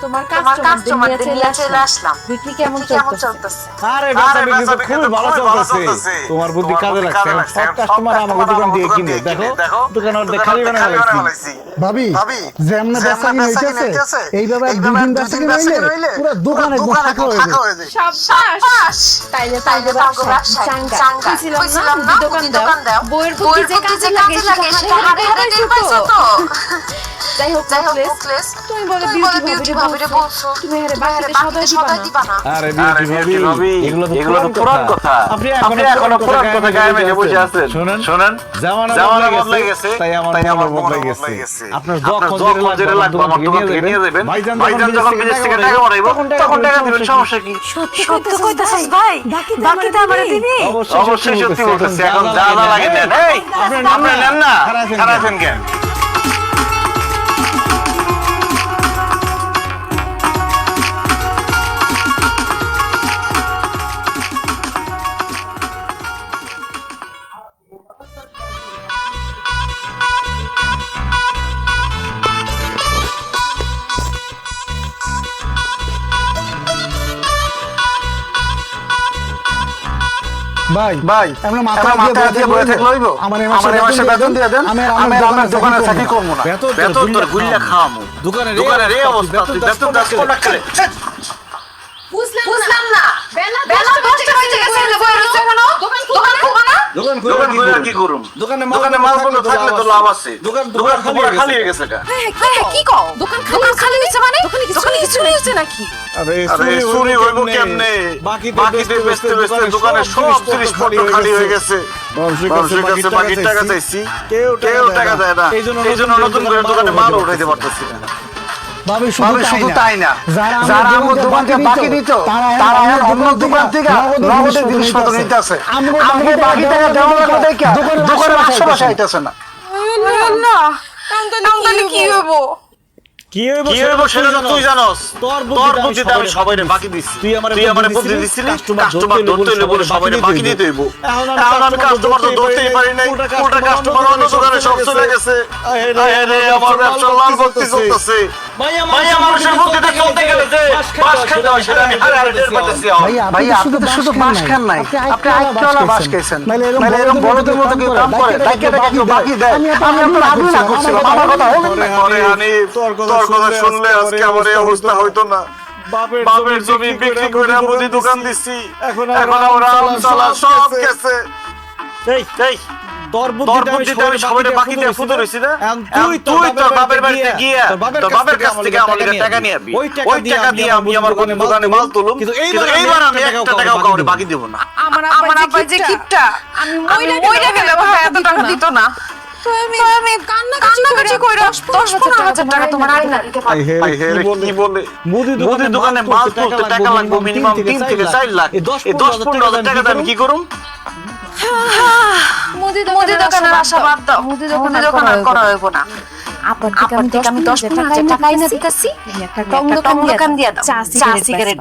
তোমার কাস্টমারদের নিয়ে চলে আসলাম। বিক্রি কেমন চলতেছে? আরে বেচা বিক্রি তো খুবই ভালো চলতেছে। তোমার বুদ্ধি কাজে লাগছে। সব কাস্টমার আমাকে দোকান দিয়ে কিনে। দেখো দোকান অর্ধেক খালি বানায় ফেলাইছি। ভাবি যেমন বেচা কিনে হইতেছে এইভাবে দুই দিন বেচা কিনে হইলে পুরো দোকানে ফাঁকা হয়ে যায়। শাবাশ। তাইলে চাঙ্গা ছিলাম না দোকান দাও। বইয়ের প্রতি যে কাজে লাগে সেটা হারে টের পাইছো তো। যাই হোক মুকলেস, তুমি বলে বিউটি ভাবিরে বলছো তুমি হারে বাকিতে সদাই দিবা না। আরে বিউটি ভাবি এগুলো তো পুরান কথা। আপনি এখনো পুরান কথা গায়ে মেখে বসে আছেন। শুনেন জামানা বদলে গেছে, তাই আমার বদলে গেছে। আপনার যখন যেটা লাগবে আমার দোকান থেকে নিয়ে যাবেন। ভাইজান যখন বিদেশ থেকে টাকা পাঠাইবো তখন টাকা দিবেন, সমস্যা কি? সত্যি কইতাছিস ভাই? বাকিতে আমারে দিবি? অবশ্যই সত্যি বলতেছি। এখন যা লাগে নেন। এই আপনি নেন না, খারাপেন কেন? ভাই আমরা মাথা দিয়ে বসে থাকলে হইব? আমারে মাসে বেতন দিয়ে দেন, আমি আমার দোকানে চাকরি করব না। বেতন তোর গুল্লা খাওয়ামু। দোকানের এই অবস্থা, তুই বেতন দাস কোটা খেলে। বুঝলাম না। বেলা 10টা বাজে গেছে, বই রইছে কেন? দোকান খুলবো না? দোকান খুলে কি করুম? দোকানে মাল বন্ধ থাকলে তো লাভ আছে। দোকান খালি হয়ে গেছে। কি কও? দোকান খালি হইছে মানে? দোকানে কিছু হইছে নাকি? আরে চুরি হইব কেমনে? বাকিতে বেচতে দোকানে সব জিনিসপত্র খালি হয়ে গেছে। মানুষের কাছে বাকি টাকা চাইছি, কেউ টাকা দেয় না। এইজন্য নতুন করে দোকানে মাল উঠাইতে পারতেছি না। ভাবি শুধু তাই না, যারা আমার দোকান থেকে বাকি দিত তারা অন্য দোকান থেকে নগদে জিনিসপত্র নিতেছে। আমাকে বাকি টাকা দেওয়া লাগবে দেখে দোকানের আশেপাশে আইতেছে না। আল্লাহ, তাহলে কি হইব? কি হইব সেটা তো তুই জানোস। তোর বুদ্ধিতে আমি সবাইরে বাকি দিছি। তুই আমারে বুদ্ধি দিছিলি কাস্টমার ধরতে হইলে বলে সবাইরে বাকি দিতে হইব। এখন আমি কাস্টমার তো ধরতেই পারি নাই। কোনটা কাস্টমার অন্য দোকানে সব চলে গেছে। আরে আমার ব্যবসা লাল বত্তি চলতেছে। ভাই মানুষের বুদ্ধিতে চলতে গেলে যে বাস খাইতে হয় সেটা আমি হারে টের পাইতেছি। ভাইয়া আপনি তো শুধু বাস খান নাই, আপনি আইকলা বাস খাইছেন। মানে এরকম বড়দের মতো কেউ কাম করে তাকে কেউ বাকি দেয়। আমি আপনার আগে না করছিলাম, আমার কথা হলো না। আরে হানিফ তোর কথা শুনলে আজকে আমার এই অবস্থা হইতো না। বাপের জমি বিক্রি করে মুদি দোকান দিছি, এখন আমরা আমসালা সব গেছে। এই তোর বুদ্ধিতে আমি সবাইরে বাকি দিয়ে ফুটো রইছি না। তুই তোর বাপের বাড়িতে গিয়া তোর বাপের কাছ থেকে আমার টাকা নিয়ে আবি। ওই টাকা দিয়ে আমি আমার কোন দোকানে মাল তুলুম, কিন্তু এইবার আমি একটা টাকাও কাউরে বাকি দেব না। আমার আব্বা যে কিপটা, আমি মইরা গেলে ভাই এত টাকা দিত না। আমি কান্নাকাটি কইরা 10-15,000 টাকা তোমার আইনা দিতে পারি। কি বলে মুদি দোকানে মাল তুলতে টাকা লাগবে মিনিমাম 3 থেকে 4 লাখ। এই 10-15,000 টাকা আমি কি করুম? মুদি দোকানের আশা বাদ দাও। মুদি দোকান আর করা হইব না। আপনার থেকে আমি 10-15,000 টাকা আইনা দিতেছি। একটা টং দোকান দিয়া দাও। চা সিগারেট